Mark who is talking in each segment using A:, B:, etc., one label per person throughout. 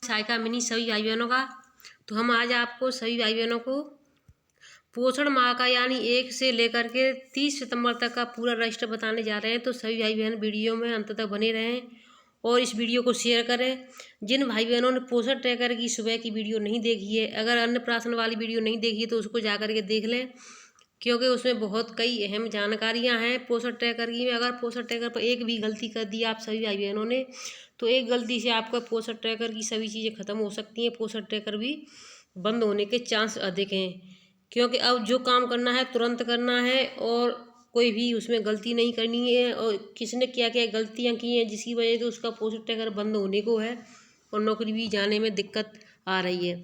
A: सहायिका मिनी सभी भाई बहनों का। तो हम आज आपको सभी भाई बहनों को पोषण माह का यानी 1 से लेकर के 30 सितंबर तक का पूरा रजिस्टर बताने जा रहे हैं। तो सभी भाई बहन वीडियो में अंत तक बने रहें और इस वीडियो को शेयर करें। जिन भाई बहनों ने पोषण ट्रैकर की सुबह की वीडियो नहीं देखी है, अगर अन्नप्राशन वाली वीडियो नहीं देखी है तो उसको जा कर के देख लें, क्योंकि उसमें बहुत कई अहम जानकारियां हैं पोषण ट्रैकर की। अगर पोषण ट्रैकर पर एक भी गलती कर दी आप सभी भाई बहनों ने, तो एक गलती से आपका पोषण ट्रैकर की सभी चीज़ें खत्म हो सकती हैं। पोषण ट्रैकर भी बंद होने के चांस अधिक हैं, क्योंकि अब जो काम करना है तुरंत करना है और कोई भी उसमें गलती नहीं करनी है। और किसने क्या क्या गलतियां की हैं जिसकी वजह से उसका पोषण ट्रैकर बंद होने को है और नौकरी भी जाने में दिक्कत आ रही है,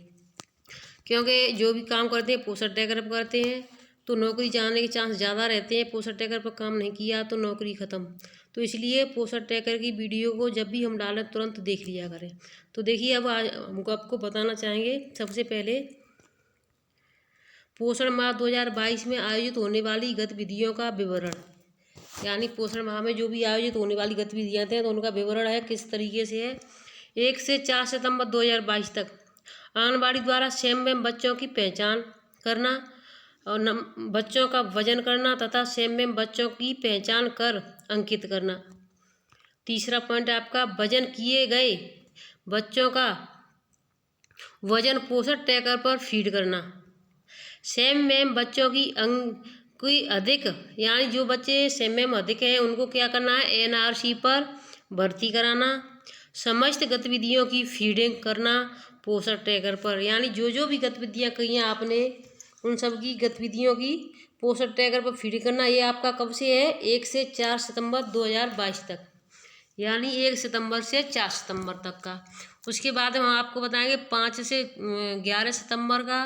A: क्योंकि जो भी काम करते हैं पोषण ट्रैकर पर करते हैं तो नौकरी जाने के चांस ज़्यादा रहते हैं। पोषण ट्रैकर पर काम नहीं किया तो नौकरी ख़त्म। तो इसलिए पोषण ट्रैकर की वीडियो को जब भी हम डालें तुरंत देख लिया करें। तो देखिए, अब आज हमको आपको बताना चाहेंगे सबसे पहले पोषण माह 2022 में आयोजित होने वाली गतिविधियों का विवरण। यानी पोषण माह में जो भी आयोजित होने वाली गतिविधियाँ थे तो उनका विवरण है, किस तरीके से है। 1 से 4 सितंबर 2022 तक आंगनबाड़ी द्वारा सेम बच्चों की पहचान करना और बच्चों का वजन करना तथा सेम बच्चों की पहचान कर अंकित करना। तीसरा पॉइंट आपका वजन किए गए बच्चों का वजन पोषण ट्रैकर पर फीड करना। सेम बच्चों की कोई अधिक, यानी जो बच्चे सेम अधिक हैं उनको क्या करना है, एनआरसी पर भर्ती कराना। समस्त गतिविधियों की फीडिंग करना पोषण ट्रैकर पर, यानी जो भी गतिविधियां की हैं आपने उन सब की गतिविधियों की पोषण ट्रैकर पर फीड करना। ये आपका कब से है, 1 से 4 सितंबर 2022 तक, यानी 1 सितंबर से 4 सितंबर तक का। उसके बाद हम आपको बताएंगे 5 से 11 सितंबर का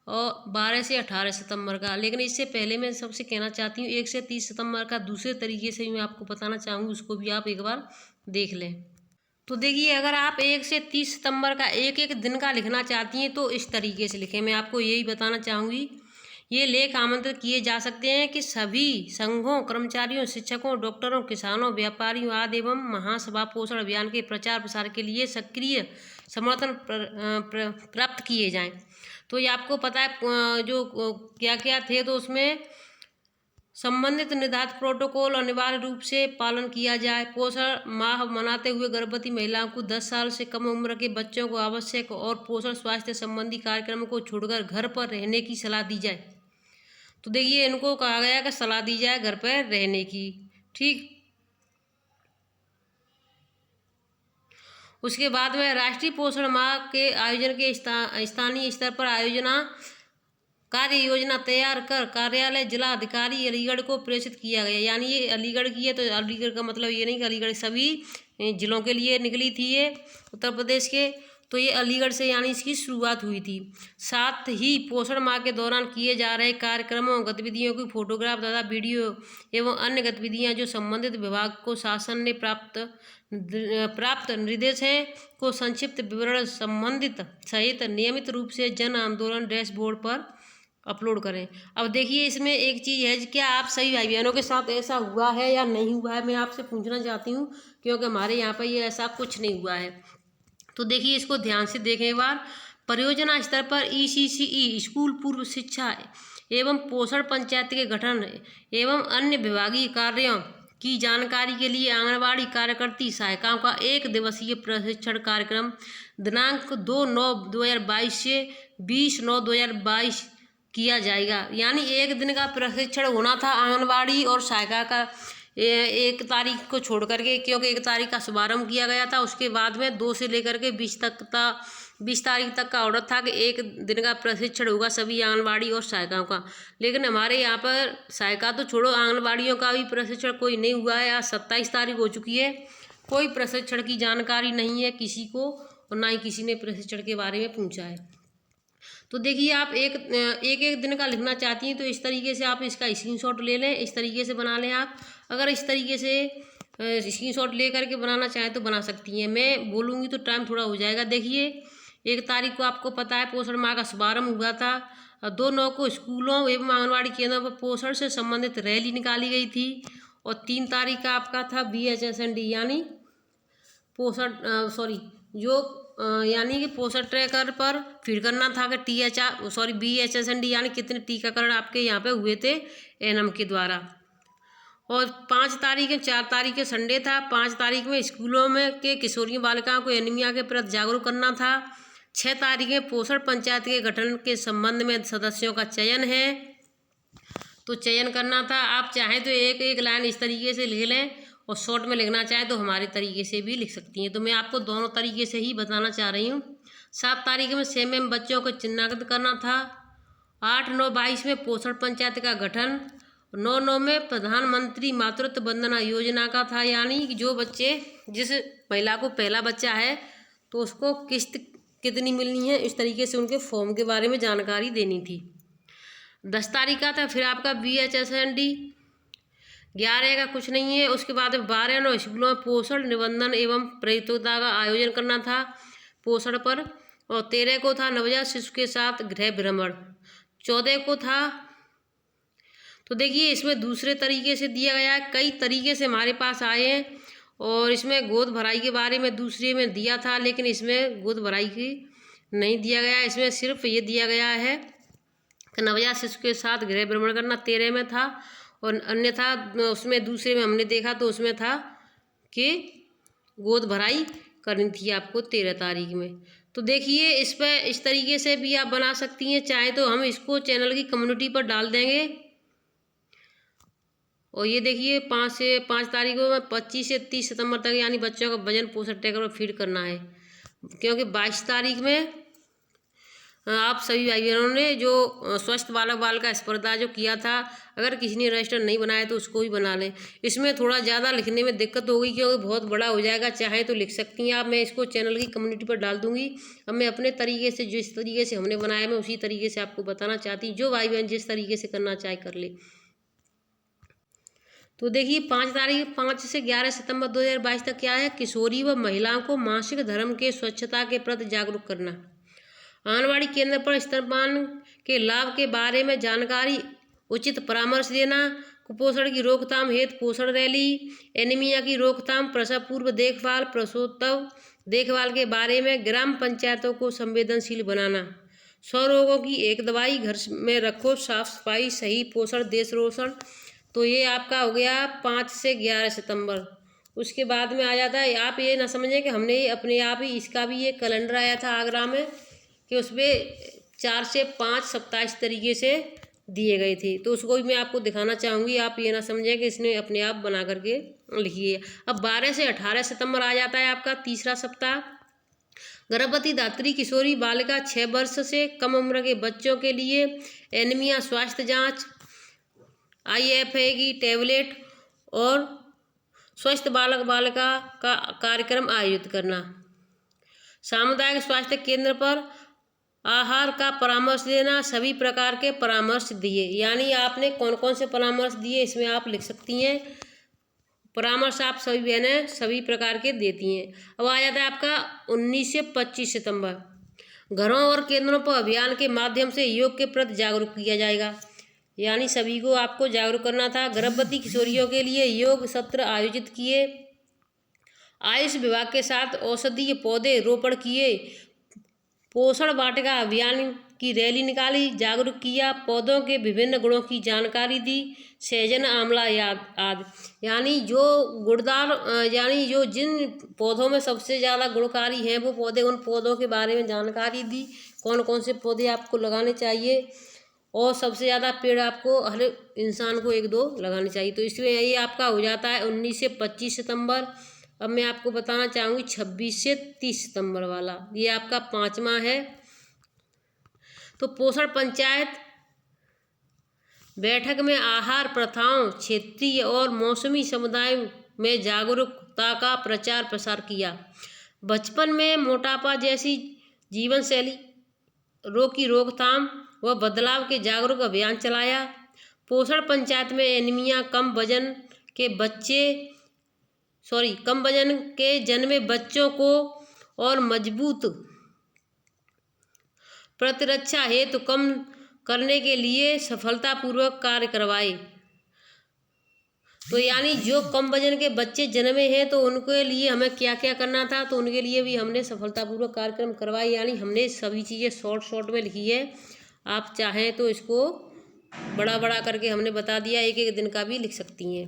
A: और 12 से 18 सितंबर का। लेकिन इससे पहले मैं सबसे कहना चाहती हूँ 1 से 30 सितंबर का दूसरे तरीके से मैं आपको बताना चाहूँगी, उसको भी आप एक बार देख लें। तो देखिए, अगर आप 1 से 30 सितंबर का एक एक दिन का लिखना चाहती हैं तो इस तरीके से लिखें। मैं आपको यही बताना चाहूँगी, ये लेख आमंत्रित किए जा सकते हैं कि सभी संघों, कर्मचारियों, शिक्षकों, डॉक्टरों, किसानों, व्यापारियों आदि एवं महासभा पोषण अभियान के प्रचार प्रसार के लिए सक्रिय समर्थन प्राप्त किए जाएं। तो ये आपको पता है जो क्या क्या थे, तो उसमें संबंधित निर्धारित प्रोटोकॉल अनिवार्य रूप से पालन किया जाए। पोषण माह मनाते हुए गर्भवती महिलाओं को 10 साल से कम उम्र के बच्चों को आवश्यक और पोषण स्वास्थ्य संबंधी कार्यक्रम को छोड़कर घर पर रहने की सलाह दी जाए। तो देखिए, इनको कहा गया कि सलाह दी जाए घर पर रहने की, ठीक। उसके बाद में राष्ट्रीय पोषण माह के आयोजन के स्थानीय स्तर पर आयोजना कार्य योजना तैयार कर कार्यालय जिला अधिकारी अलीगढ़ को प्रेषित किया गया। यानी ये अलीगढ़ की है, तो अलीगढ़ का मतलब ये नहीं कि अलीगढ़ सभी जिलों के लिए निकली थी ये उत्तर प्रदेश के, तो ये अलीगढ़ से यानी इसकी शुरुआत हुई थी। साथ ही पोषण माह के दौरान किए जा रहे कार्यक्रमों गतिविधियों की फोटोग्राफ तथा वीडियो एवं अन्य गतिविधियां जो संबंधित विभाग को शासन ने प्राप्त निर्देश हैं को संक्षिप्त विवरण संबंधित सहित नियमित रूप से जन आंदोलन डैशबोर्ड पर अपलोड करें। अब देखिए, इसमें एक चीज़ है, क्या आप सभी भाई बहनों के साथ ऐसा हुआ है या नहीं हुआ है, मैं आपसे पूछना चाहती हूँ, क्योंकि हमारे यहाँ पर ये ऐसा कुछ नहीं हुआ है। तो देखिए, इसको ध्यान से देखें एक बार। परियोजना स्तर पर ECCE स्कूल पूर्व शिक्षा एवं पोषण पंचायत के गठन एवं अन्य विभागीय कार्यों की जानकारी के लिए आंगनबाड़ी कार्यकर्ती सहायिकाओं का 1 दिवसीय प्रशिक्षण कार्यक्रम दिनांक 2/9/2022 से 20/9/2022 किया जाएगा। यानी 1 दिन का प्रशिक्षण होना था आंगनबाड़ी और सहायिका का 1 तारीख को छोड़ करके, क्योंकि 1 तारीख का शुभारंभ किया गया था। उसके बाद में 2 से लेकर के 20 तारीख तक का ऑर्डर था कि 1 दिन का प्रशिक्षण होगा सभी आंगनबाड़ी और सहायिकाओं का। लेकिन हमारे यहाँ पर सहायिका तो छोड़ो, आंगनबाड़ियों का भी प्रशिक्षण कोई नहीं हुआ है। आज 27 तारीख हो चुकी है, कोई प्रशिक्षण की जानकारी नहीं है किसी को और ना ही किसी ने प्रशिक्षण के बारे में पूछा है। तो देखिए, आप एक दिन का लिखना चाहती हैं तो इस तरीके से आप इसका स्क्रीनशॉट ले लें, इस तरीके से बना लें आप। अगर इस तरीके से स्क्रीनशॉट ले करके बनाना चाहें तो बना सकती हैं। मैं बोलूँगी तो टाइम थोड़ा हो जाएगा। देखिए, 1 तारीख को आपको पता है पोषण माह का शुभारंभ हुआ था। 2/9 को स्कूलों एवं आंगनबाड़ी केंद्रों पर पोषण से संबंधित रैली निकाली गई थी और 3 तारीख का आपका था BHSND यानी पोषण जो यानी कि पोषण ट्रैकर पर फीड करना था कि BHSND यानी कितने टीकाकरण आपके यहाँ पे हुए थे एनम के द्वारा। और 5 तारीख 4 तारीख संडे था। 5 तारीख में स्कूलों में के किशोरी बालिकाओं को एनीमिया के प्रति जागरूक करना था। 6 तारीख में पोषण पंचायत के गठन के संबंध में सदस्यों का चयन है, तो चयन करना था। आप चाहें तो एक एक लाइन इस तरीके से लिख लें और शॉर्ट में लिखना चाहें तो हमारे तरीके से भी लिख सकती हैं, तो मैं आपको दोनों तरीके से ही बताना चाह रही हूँ। 7 तारीख में सेम बच्चों को चिन्हांकित करना था। 8-9-22 में पोषण पंचायत का गठन। 9-9 में प्रधानमंत्री मातृत्व वंदना योजना का था, यानी कि जो बच्चे जिस महिला को पहला बच्चा है तो उसको किस्त कितनी मिलनी है, इस तरीके से उनके फॉर्म के बारे में जानकारी देनी थी। 10 तारीख का था फिर आपका BHSND। 11 का कुछ नहीं है। उसके बाद 12 स्कूलों में पोषण निबंधन एवं प्रतियोगिता का आयोजन करना था पोषण पर। और 13 को था नवजात शिशु के साथ गृह भ्रमण। 14 को था, तो देखिए इसमें दूसरे तरीके से दिया गया है, कई तरीके से हमारे पास आए हैं। और इसमें गोद भराई के बारे में दूसरे में दिया था, लेकिन इसमें गोद भराई की नहीं दिया गया। इसमें सिर्फ ये दिया गया है कि नवजात शिशु के साथ गृह भ्रमण करना 13 में था। और अन्यथा उसमें दूसरे में हमने देखा तो उसमें था कि गोद भराई करनी थी आपको 13 तारीख में। तो देखिए इस पर इस तरीके से भी आप बना सकती हैं, चाहे तो हम इसको चैनल की कम्युनिटी पर डाल देंगे। और ये देखिए 5 तारीख को 25 से 30 सितंबर तक यानी बच्चों का वजन पोषण ट्रैकर पर फीड करना है, क्योंकि 22 तारीख में आप सभी भाई बहनों ने जो स्वस्थ बालक बालिका स्पर्धा जो किया था, अगर किसी ने रजिस्टर नहीं बनाया तो उसको भी बना लें। इसमें थोड़ा ज़्यादा लिखने में दिक्कत होगी क्योंकि बहुत बड़ा हो जाएगा, चाहे तो लिख सकती हैं आप, मैं इसको चैनल की कम्युनिटी पर डाल दूंगी। अब मैं अपने तरीके से जिस तरीके से हमने बनाया मैं उसी तरीके से आपको बताना चाहती हूँ, जो भाई बहन जिस तरीके से करना चाहे कर ले। तो देखिए 5 से 11 सितंबर 2022 तक क्या है, किशोरी व महिलाओं को मासिक धर्म के स्वच्छता के प्रति जागरूक करना। आंगनबाड़ी केंद्र पर स्तनपान के लाभ के बारे में जानकारी, उचित परामर्श देना, कुपोषण की रोकथाम हेतु पोषण रैली, एनीमिया की रोकथाम, प्रसव पूर्व देखभाल, प्रसूतव देखभाल के बारे में ग्राम पंचायतों को संवेदनशील बनाना, 100 रोगों की एक दवाई, घर में रखो, साफ सफाई, सही पोषण, देश रोषण। तो ये आपका हो गया 5 से 11 सितंबर। उसके बाद में आ जाता है, आप ये ना समझें कि हमने अपने आप ही इसका भी ये कैलेंडर आया था आगरा में कि उसमें 4 से 5 सप्ताह इस तरीके से दिए गए थे, तो उसको भी मैं आपको दिखाना चाहूँगी। आप ये ना समझें कि इसने अपने आप बना करके लिखिए। अब 12 से 18 सितंबर आ जाता है आपका तीसरा सप्ताह। गर्भवती धात्री किशोरी बालिका 6 वर्ष से कम उम्र के बच्चों के लिए एनीमिया स्वास्थ्य जाँच, IFA की टैबलेट और स्वस्थ बालक बालिका का कार्यक्रम आयोजित करना। सामुदायिक स्वास्थ्य केंद्र पर आहार का परामर्श देना, सभी प्रकार के परामर्श दिए, यानी आपने कौन कौन से परामर्श दिए इसमें आप लिख सकती हैं। परामर्श आप सभी बहनें सभी प्रकार के देती हैं। अब आ जाता है आपका 19 से 25 सितंबर। घरों और केंद्रों पर अभियान के माध्यम से योग के प्रति जागरूक किया जाएगा, यानी सभी को आपको जागरूक करना था। गर्भवती किशोरियों के लिए योग सत्र आयोजित किए, आयुष विभाग के साथ औषधीय पौधे रोपण किए, पोषण वाटिका अभियान की रैली निकाली, जागरूक किया, पौधों के विभिन्न गुणों की जानकारी दी, सहजन आंवला आदि, यानी जो गुणदार यानी जो जिन पौधों में सबसे ज़्यादा गुणकारी हैं वो पौधे, उन पौधों के बारे में जानकारी दी, कौन कौन से पौधे आपको लगाने चाहिए और सबसे ज़्यादा पेड़ आपको हर इंसान को 1-2 लगाने चाहिए। तो इसमें ये आपका हो जाता है 19 से 25 सितंबर। अब मैं आपको बताना चाहूँगी 26 से 30 सितंबर वाला, ये आपका 5वां है। तो पोषण पंचायत बैठक में आहार प्रथाओं, क्षेत्रीय और मौसमी समुदाय में जागरूकता का प्रचार प्रसार किया। बचपन में मोटापा जैसी जीवन शैली रोग की रोकथाम व बदलाव के जागरूक अभियान चलाया। पोषण पंचायत में एनीमिया, कम वजन के जन्मे बच्चों को और मजबूत प्रतिरक्षा हेतु कम करने के लिए सफलतापूर्वक कार्य करवाए। तो यानी जो कम वजन के बच्चे जन्मे हैं तो उनके लिए हमें क्या क्या करना था, तो उनके लिए भी हमने सफलतापूर्वक कार्यक्रम करवाए। यानी हमने सभी चीज़ें शॉर्ट में लिखी है। आप चाहें तो इसको बड़ा बड़ा करके हमने बता दिया, एक एक दिन का भी लिख सकती हैं।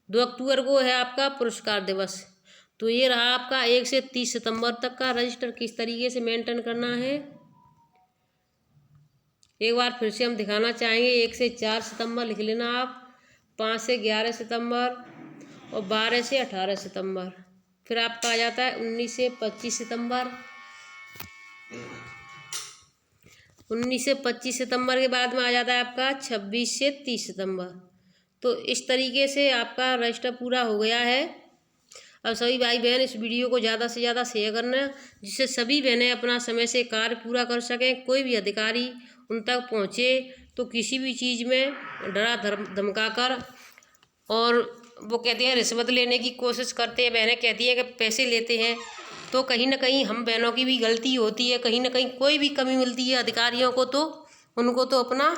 A: 2 अक्टूबर को है आपका पुरस्कार दिवस। तो ये रहा आपका 1 से 30 सितंबर तक का रजिस्टर किस तरीके से मेंटेन करना है। एक बार फिर से हम दिखाना चाहेंगे। 1 से 4 सितंबर लिख लेना आप, 5 से 11 सितंबर और 12 से 18 सितंबर। फिर आपका आ जाता है 19 से 25 सितंबर। 19 से 25 सितंबर के बाद में आ जाता है आपका 26 से 30 सितंबर। तो इस तरीके से आपका रजिस्टर पूरा हो गया है। अब सभी भाई बहन इस वीडियो को ज़्यादा से ज़्यादा शेयर करना, जिससे सभी बहनें अपना समय से कार्य पूरा कर सकें। कोई भी अधिकारी उन तक पहुँचे तो किसी भी चीज़ में डरा धमका कर, और वो कहते हैं रिश्वत लेने की कोशिश करते हैं, बहनें कहती हैं कि पैसे लेते हैं, तो कहीं ना कहीं हम बहनों की भी गलती होती है। कहीं ना कहीं कोई भी कमी मिलती है अधिकारियों को, तो उनको तो अपना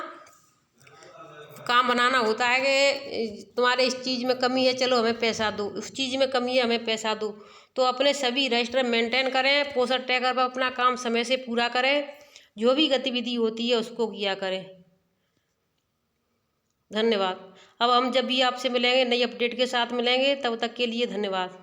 A: काम बनाना होता है कि तुम्हारे इस चीज़ में कमी है, चलो हमें पैसा दो, उस चीज़ में कमी है, हमें पैसा दो। तो अपने सभी रजिस्टर मेंटेन करें, पोस्टर ट्रैकर पर अपना काम समय से पूरा करें, जो भी गतिविधि होती है उसको किया करें। धन्यवाद। अब हम जब भी आपसे मिलेंगे नई अपडेट के साथ मिलेंगे, तब तक के लिए धन्यवाद।